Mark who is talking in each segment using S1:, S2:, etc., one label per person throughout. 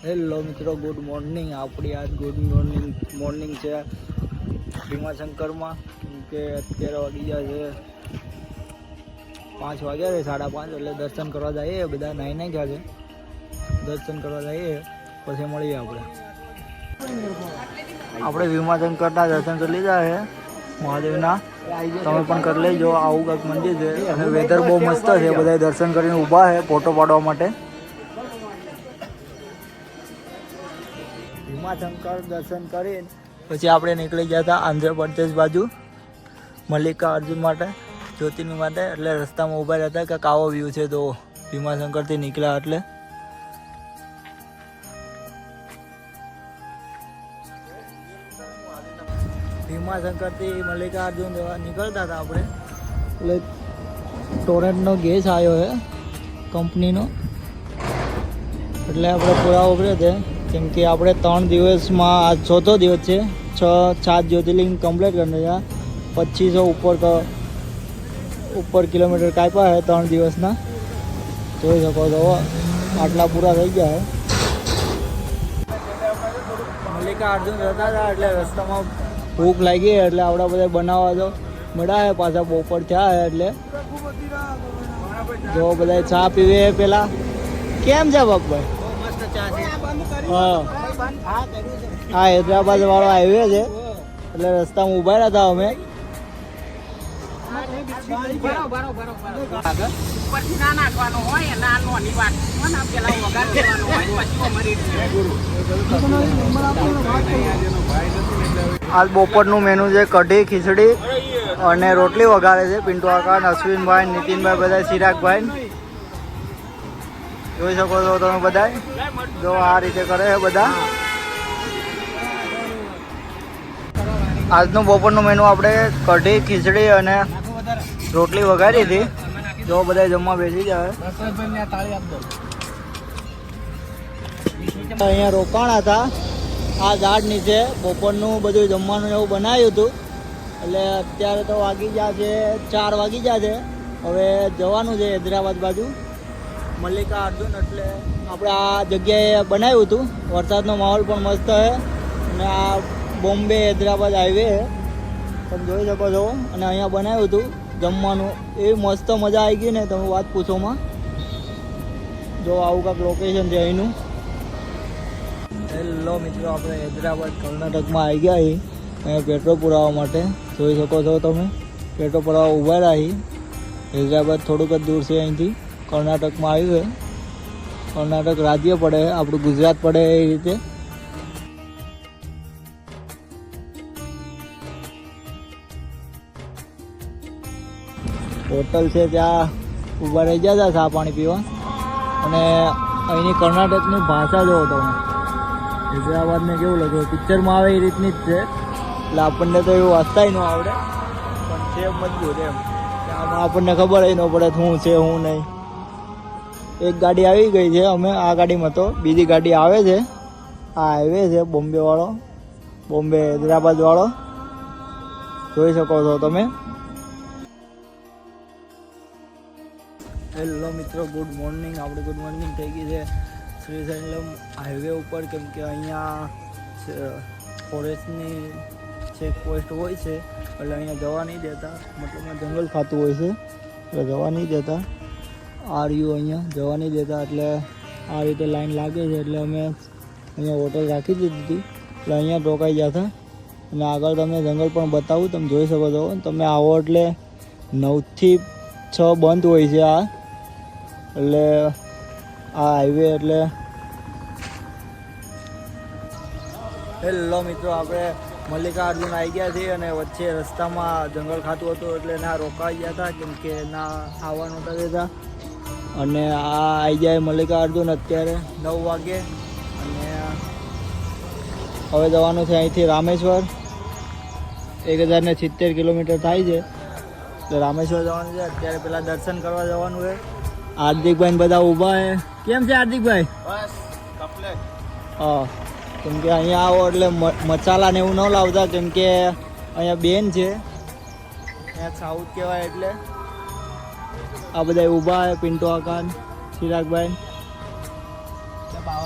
S1: Hello મિત્રો, good morning. આપણી આજ ગુડ મોર્નિંગ છે ભીમાશંકરમાં. કેમ કે અત્યારે વાગી ગયા છે 5 વાગ્યા છે, 5:30. એટલે દર્શન કરવા જઈએ. બધા નાઈ ગયા છે, દર્શન કરવા જઈએ, પછી મળીએ. આપણે ભીમાશંકરના દર્શન કરી લીધા છે મહાદેવના. તમે પણ કરી લેજો. આવું કંઈક મંદિર છે અને વેધર બહુ મસ્ત છે. બધા દર્શન કરીને ઊભા છે ફોટો પાડવા માટે. ભીમાશંકર દર્શન કરીને પછી આપણે નીકળી ગયા હતા આંધ્રપ્રદેશ બાજુ મલ્લિકાર્જુન માટે, જ્યોતિર્લિંગ માટે. એટલે રસ્તામાં ઊભા રહેતા કે આવો વ્યૂ છે તો ભીમાશંકરથી નીકળ્યા. એટલે ભીમાશંકરથી મલ્લિકાર્જુન નીકળતા હતા આપણે. એટલે ટોરેન્ટનો ગેસ આવ્યો છે કંપનીનો. એટલે આપણે પૂરા ઉભરે છે. કેમ કે આપણે 3 દિવસમાં આજ 4થો દિવસ છે. 6-7 જ્યોતિર્લિંગ કમ્પ્લીટ કરીને છે. 2500 ઉપર કિલોમીટર કાપ્યા છે 3 દિવસના. જોઈ શકો છો આટલા પૂરા થઈ ગયા છે. મલ્લિકાર્જુન જતા હતા એટલે રસ્તામાં ભૂખ લાગી એટલે આપણા બધા બનાવવા તો મળ્યા પાછા બપોર થયા છે. એટલે જો બધા ચા પીવે પેલા. કેમ છે બાપભાઈ? હા, હૈદરાબાદ વાળો હાઈવે છે એટલે રસ્તામાં ઊભા રહ્યા હતા અમે. આજ બપોરનું મેનુ છે કઢી, ખીચડી અને રોટલી વઘારે છે પિન્ટુ કાકા, અશ્વિનભાઈ, નીતિનભાઈ, બધા ચિરાગભાઈ. જોઈ શકો છો તમે બધા. જો આ રીતે કરે છે બધા. આજનું બપોરનું મેનુ આપણે કઢી, ખીચડી અને રોટલી વઘારી હતી. જો બધા જમવા બેસી જાય. અહીંયા રોકાણ હતા આ ઝાડ નીચે. બપોરનું બધું જમવાનું એવું બનાવ્યું હતું. એટલે અત્યારે તો વાગી ગયા છે 4 વાગી ગયા છે. હવે જવાનું છે હૈદરાબાદ બાજુ મલ્લિકાર્જુન. એટલે આપણે આ જગ્યાએ બનાવ્યું હતું. વરસાદનો માહોલ પણ મસ્ત છે અને આ બોમ્બે હૈદરાબાદ હાઈવે છે, તમે જોઈ શકો છો. અને અહીંયા બનાવ્યું હતું જમવાનું. એવી મસ્ત મજા આવી ગઈ ને તમે વાત પૂછોમાં. જો આવું કાંઈક લોકેશન છે અહીંનું. હેલો મિત્રો, આપણે હૈદરાબાદ કર્ણાટકમાં આવી ગયા છીએ અહીંયા પેટ્રોલ પુરાવા માટે. જોઈ શકો છો તમે પેટ્રોલ પુરાવા ઊભા રહ્યા. હૈદરાબાદ થોડુંક જ દૂર છે અહીંથી. કર્ણાટકમાં આવ્યું છે. કર્ણાટક રાજ્ય પડે, આપણું ગુજરાત પડે એ રીતે. હોટલ છે ત્યાં ઊભા રહી ગયા હતા ચા પાણી પીવા. અને અહીંની કર્ણાટકની ભાષા જોવો તમે. હૈદરાબાદને કેવું લાગે પિક્ચરમાં આવે એ રીતની જ છે. એટલે આપણને તો એવું વાંચતાય ન આવડે પણ છે મજબૂત એમ. આમાં આપણને ખબર ન પડે શું છે શું નહીં. એક ગાડી આવી ગઈ છે, અમે આ ગાડીમાં તો. બીજી ગાડી આવે છે. આ હાઈવે છે બોમ્બે વાળો, બોમ્બે હૈદરાબાદ વાળો. જોઈ શકો છો તમે. હેલો મિત્રો, ગુડ મોર્નિંગ. આપણે ગુડ મોર્નિંગ થઈ ગઈ છે શ્રીશૈલમ હાઈવે ઉપર. કેમ કે અહીંયા ફોરેસ્ટની ચેકપોસ્ટ હોય છે એટલે અહીંયા જવા નહીં દેતા. મતલબમાં જંગલ ખાતું હોય છે એટલે જવા નહીં દેતા. અહીંયા જવા નહીં દેતા. એટલે આ રીતે લાઈન લાગે છે. એટલે અમે અહીંયા હોટલ રાખી દીધી હતી. એટલે અહીંયા રોકાઈ ગયા હતા. અને આગળ તમને જંગલ પણ બતાવું. તમે જોઈ શકો છો. તમે આવો એટલે 9 થી 6 બંધ હોય છે આ. એટલે આ હાઈવે એટલે હેલો મિત્રો, આપણે મલ્લિકાર્જુન આવી ગયા છીએ અને વચ્ચે રસ્તામાં જંગલ ખાતું હતું એટલે ના રોકાઈ ગયા હતા. કેમ કે ના આવવા નહોતા દેતા. અને આ આવી જાય મલ્લિકાર્જુન અત્યારે 9 વાગે. અને હવે જવાનું છે અહીંથી રામેશ્વર. 1070 કિલોમીટર થાય છે. એટલે રામેશ્વર જવાનું છે. અત્યારે પેલા દર્શન કરવા જવાનું છે. હાર્દિકભાઈ બધા ઊભા છે. કેમ છે હાર્દિકભાઈ? બસ કમ્પ્લીટ. હા, કેમ કે અહીંયા આવો એટલે મસાલા ને એવું ન લાવતા. કેમ કે અહીંયા બેન છે, અહીંયા સાઉથ કહેવાય. એટલે આ બધા ઊભા છે પિન્ટુ કાકા, ચિરાગભાઈ.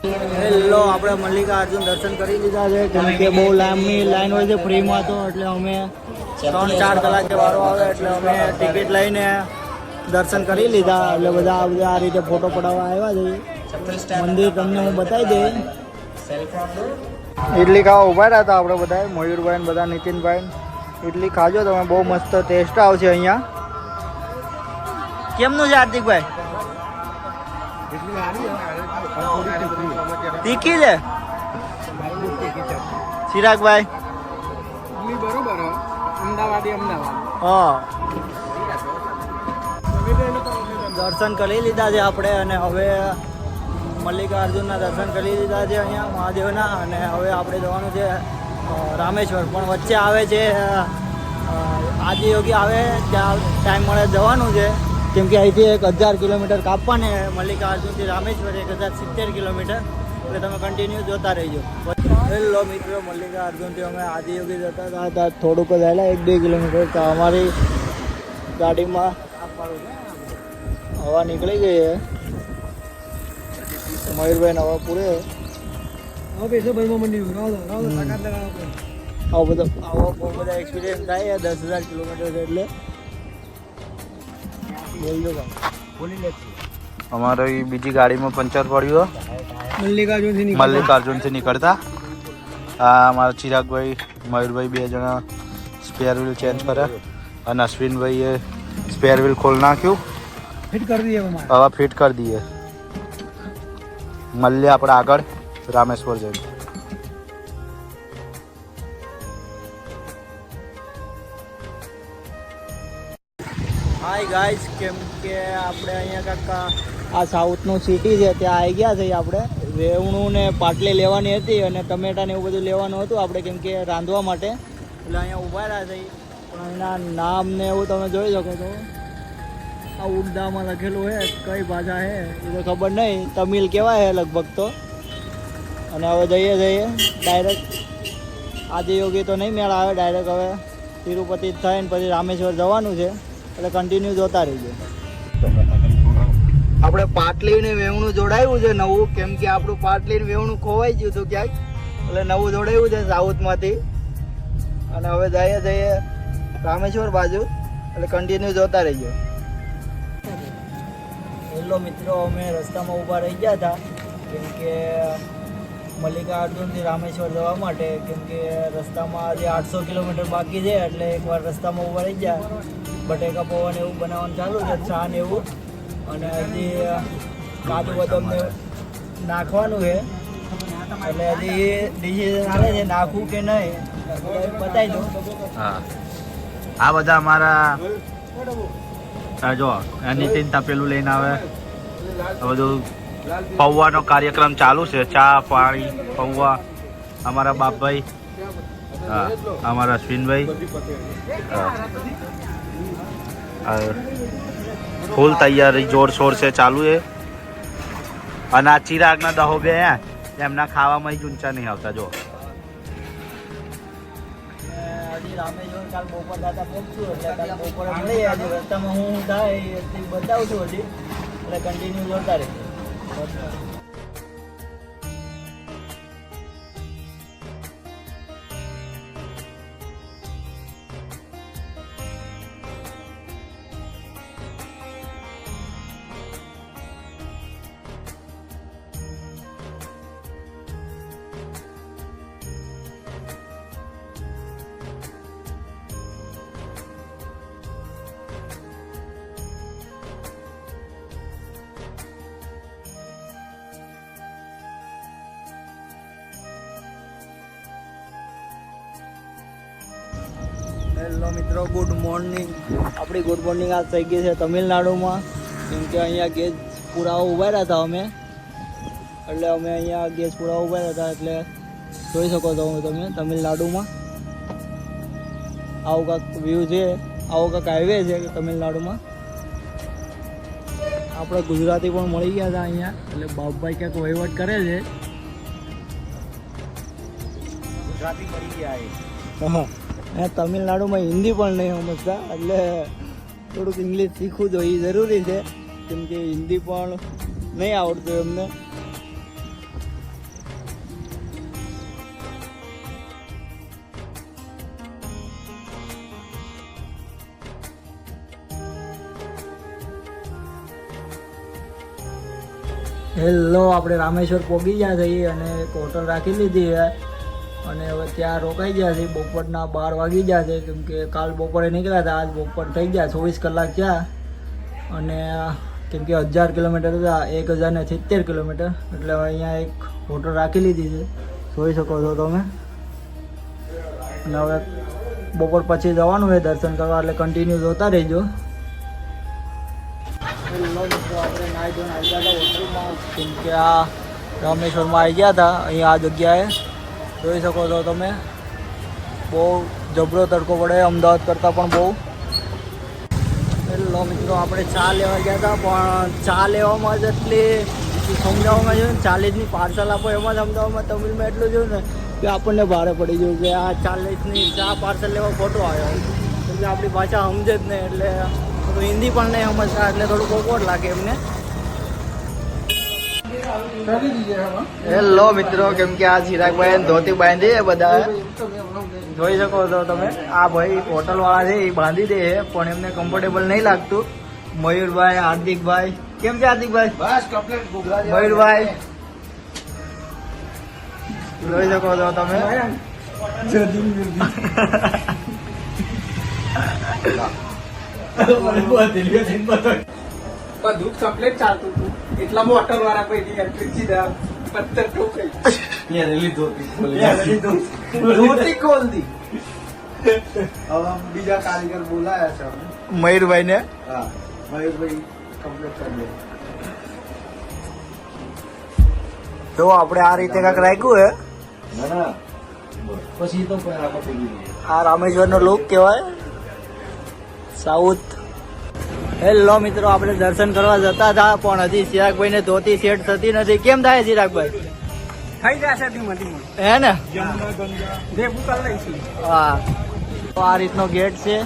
S1: હેલો, આપણે મલ્લિકાર્જુન દર્શન કરી લીધા છે કેમ કે બહુ લાંબી લાઈન હોય છે ફ્રીમાં, તો એટલે અમે 3-4 કલાકે વારો આવે એટલે અમે ટિકિટ લઈને દર્શન કરી લીધા. એટલે બધા આ રીતે ફોટો પડાવવા આવ્યા છે. મંદિર તમને હું બતાવી દઈ. ઇડલી ખાવા ઉભા રહ્યા હતા આપણે બધા, મયુરભાઈ બધા, નીતિનભાઈ. ઇડલી ખાજો તમે, બહુ મસ્ત ટેસ્ટ આવશે અહીંયા. કેમનું છે હાર્દિકભાઈ? તીખી છે ચિરાગભાઈ?
S2: બરોબર, અમદાવાદ.
S1: હા, દર્શન કરી લીધા છે આપણે અને હવે મલ્લિકાર્જુનના દર્શન કરી લીધા છે અહીંયા મહાદેવના. અને હવે આપણે જવાનું છે રામેશ્વર, પણ વચ્ચે આવે છે આદિયોગી આવે ત્યાં ટાઈમ મળે જવાનું છે કેમ કે અહીંથી 1000 કિલોમીટર કાપવાને મલ્લિકાર્જુનથી રામેશ્વર 1070 કિલોમીટર. એટલે તમે કન્ટિન્યુ જોતા રહીજો. હેલો મિત્રો, મલ્લિકાર્જુનથી અમે આદિયોગી જતા હતા થોડુંક જ આવેલા 1-2 કિલોમીટર. તો અમારી ગાડીમાં હવા નીકળી ગઈ છે. મયુરભાઈ હવા પૂરે આવો બહુ બધા એક્સપિરિયન્સ થાય 10,000 કિલોમીટર છે એટલે
S3: અમારી બીજી ગાડીમાં પંચર પડ્યું મલ્લિકાર્જુનથી નીકળતા. આ અમારા ચિરાગભાઈ, મયુરભાઈ 2 જણા સ્પેર વ્હીલ ચેન્જ કર્યા અને અશ્વિનભાઈએ સ્પેર વ્હીલ ખોલ નાખ્યું. ફિટ કરી દઈએ, હવે ફિટ કરી દઈએ. મળીએ આપણે આગળ રામેશ્વર જઈને.
S1: હાય ગાઈસ, કેમ કે આપણે અહીંયા કાંઈક આ સાઉથનું સિટી છે ત્યાં આવી ગયા છે આપણે. વેવણું ને પાટલી લેવાની હતી અને ટમેટા ને એવું બધું લેવાનું હતું આપણે કેમ કે રાંધવા માટે. એટલે અહીંયા ઊભા રહ્યા છે. પણ એના નામ ને એવું તમે જોઈ શકો છો. આ ઉર્દામાં લખેલું છે, કઈ ભાષા છે એ તો ખબર નહીં, તમિલ કહેવાય છે લગભગ તો. અને હવે જઈએ ડાયરેક્ટ આદિયોગી તો નહીં મેળ આવે, ડાયરેક્ટ હવે તિરુપતિ થઈને પછી રામેશ્વર જવાનું છે. એટલે કન્ટિન્યુ જોતા રહીજો. આપણે પાટલી ને વેવણું જોડાયું છે નવું, કેમ કે આપણું પાટલી ને વેવણું ખોવાઈ ગયું હતું ક્યાંક, એટલે નવું જોડાયું છે સાઉથમાંથી. અને હવે જઈએ રામેશ્વર બાજુ, એટલે કન્ટિન્યુ જોતા રહીજો. હેલો મિત્રો, અમે રસ્તામાં ઊભા રહી ગયા હતા કેમ કે મલ્લિકાર્જુનથી રામેશ્વર જવા માટે, કેમ કે રસ્તામાં હજી 800 કિલોમીટર બાકી છે. એટલે એકવાર રસ્તામાં ઊભા રહી ગયા. બટેકા પૌવા ને એવું બનાવવાનું ચાલુ છે, ચા ને એવું. અને હજી કાજુ બદામ ને નાખવાનું છે. એટલે હજી ડિસિઝન આવે છે નાખવું કે નહીં, બતાવી દો.
S3: હા, આ બધા અમારા જો નીતિન તપેલું લઈને આવે. બધું પૌવાનો કાર્યક્રમ ચાલુ છે, ચા પાણી પૌવા. અમારા બાપભાઈ, હા અમારા અશ્વિનભાઈ, ફૂલ તૈયારી જોરશોર છે ચાલુ છે. અને આ ચિરાગના દહો બે એમના ખાવામાં ઊંચા નહીં આવતા. જો
S1: હજી રામેશ્વર કાલ બપોર દાદા પહોંચશું, એટલે કાલ બપોરે મળી આજે રસ્તામાં હું થાય એ બતાવું છું હજી. એટલે કન્ટિન્યુ જોતા રહે. હેલો મિત્રો, ગુડ મોર્નિંગ. આપણી ગુડ મોર્નિંગ આજ થઈ ગઈ છે તમિલનાડુમાં, કેમ કે અહીંયા ગેસ પુરાવા ઊભા રહ્યા હતા અમે. એટલે અમે અહીંયા ગેસ પુરાવા ઊભા રહ્યા હતા, એટલે જોઈ શકો છો તમે તમિલનાડુમાં આવું કાંક વ્યૂ છે, આવો કાંક હાઈવે છે તમિલનાડુમાં. આપણે ગુજરાતી પણ મળી ગયા હતા અહીંયા, એટલે બાપભાઈ ક્યાંક વહીવટ કરે છે.
S3: ગુજરાતી મળી ગયા.
S1: હા, તમિલનાડુમાં હિન્દી પણ નહીં સમજતા, એટલે થોડુંક ઇંગ્લિશ શીખવું જોઈએ જરૂરી છે, કેમ કે હિન્દી પણ નહીં આવડતું એમને. હેલો, આપણે રામેશ્વર પહોંચી ગયા છીએ અને એક હોટલ રાખી લીધી છે અને હવે ત્યાં રોકાઈ ગયા છે. બપોરના 12 વાગી ગયા છે, કેમ કે કાલ બપોરે નીકળ્યા હતા, આજ બપોર થઈ ગયા, 24 કલાક થયા. અને કેમ કે 1000 કિલોમીટર હતા, 1070 કિલોમીટર, એટલે હવે અહીંયા એક હોટલ રાખી લીધી છે, જોઈ શકો છો તમે. અને હવે બપોર પછી જવાનું હોય દર્શન કરવા, એટલે કન્ટિન્યુ જોતા રહેજો. હેલો મિત્રો, આપણે નાઈ ધોઈને આવી ગયા હતા હોટલમાં, કેમ કે આ રામેશ્વરમાં આવી ગયા હતા. અહીંયા આ જગ્યાએ જોઈ શકો છો તમે, બહુ જબરો તડકો પડે અમદાવાદ કરતાં પણ બહુ. હેલો મિત્રો, આપણે ચા લેવા ગયા હતા, પણ ચા લેવામાં જ એટલી સમજાવવામાં જોયું ને, 40ની પાર્સલ આપો એમાં જ અમદાવાદમાં તમિલમાં એટલું જોયું ને કે આપણને ભારે પડી ગયું કે આ 40ની ચા પાર્સલ લેવા ખોટો આવ્યો, કેમ કે આપણી ભાષા સમજે જ નહીં, એટલે થોડું હિન્દી પણ નહીં સમજતા, એટલે થોડું ઓકવર્ડ લાગે એમને. હેલો મિત્રો, કેમ કે આ ચિરાગભાઈ ધોતી બાંધી બધા જોઈ શકો છો તમે. આ ભાઈ હોટલ વાળા છે, એ બાંધી દે છે, પણ એમને કમ્ફર્ટેબલ નહીં લાગતું. મયુરભાઈ, હાર્દિકભાઈ, કેમ છે હાર્દિકભાઈ?
S2: બસ કમ્પ્લીટ ગુજરાતી.
S1: મયુરભાઈ જોઈ શકો છો તમે.
S2: બધું કમ્પ્લીટ ચાલતું હતું, એટલામાં હોટલ વાળા પૈકી એન્ટ્રી સીધા પથ્થર ઠોકાઈ ધોતી ખોલતી. હવે બીજા કારીગર બોલાયા છે અમે.
S1: મયુરભાઈ ને
S2: હા, મયુરભાઈ કમ્પ્લીટ કરી દે.
S1: જો આપણે આ રીતે કાંઈક રાખ્યું હે.
S2: પછી તો
S1: આ રામેશ્વરનો લુક કહેવાય, સાઉથ. હેલો મિત્રો, આપણે દર્શન કરવા જતા હતા, પણ હજી ચિરાગભાઈ ને ધોતી સેટ થતી નથી. કેમ થાય ચિરાગભાઈ?
S2: થઈ જશે ધીમે ધીમે.
S1: હે ને?
S2: યમુના ગંગા ભેગું કરી લઈશું.
S1: હા, તો આ રીતનો ગેટ છે,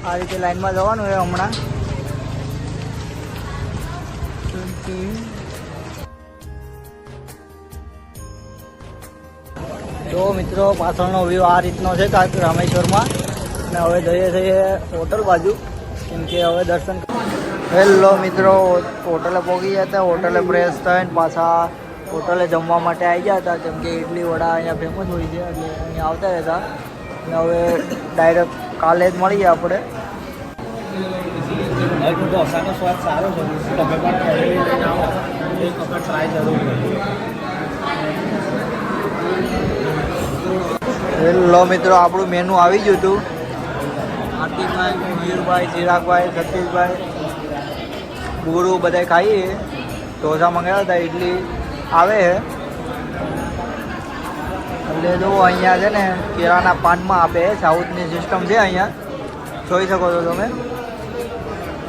S1: આ રીતે લાઈનમાં જવાનું છે હમણાં. જો મિત્રો, પાછળનો વ્યૂ આ રીતનો છે કાંઈક રામેશ્વરમાં. અને હવે જઈએ છીએ હોટલ બાજુ, કેમ કે હવે દર્શન. હેલો મિત્રો, હોટલે પહોંચી ગયા હતા. હોટલે ફ્રેશ થઈને પાછા હોટલે જમવા માટે આવી ગયા હતા, કેમ કે ઇડલી વડા અહીંયા ફેમસ હોય છે, એટલે અહીંયા આવતા રહેતા. અને હવે ડાયરેક્ટ કાલે જ મળીએ આપણે.
S2: ઢોસાનો સ્વાદ સારો છે, તમે પણ ફેમિલી લઈને આવો, એક વખત ટ્રાય જરૂર કરો.
S1: હેલો મિત્રો, આપણું મેનુ આવી ગયું હતું. હાર્દિકભાઈ, મયુરભાઈ, ચિરાગભાઈ, સતીશભાઈ, ગુરુ બધા ખાઈએ. ઢોસા મંગાવ્યા હતા, ઇડલી આવે છે. એટલે જો અહીંયા છે ને કેળાના પાનમાં આપે, સાઉથની સિસ્ટમ છે અહીંયા, જોઈ શકો છો તમે.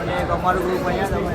S1: અને એક અમારું ગ્રુપ અહીંયા તમે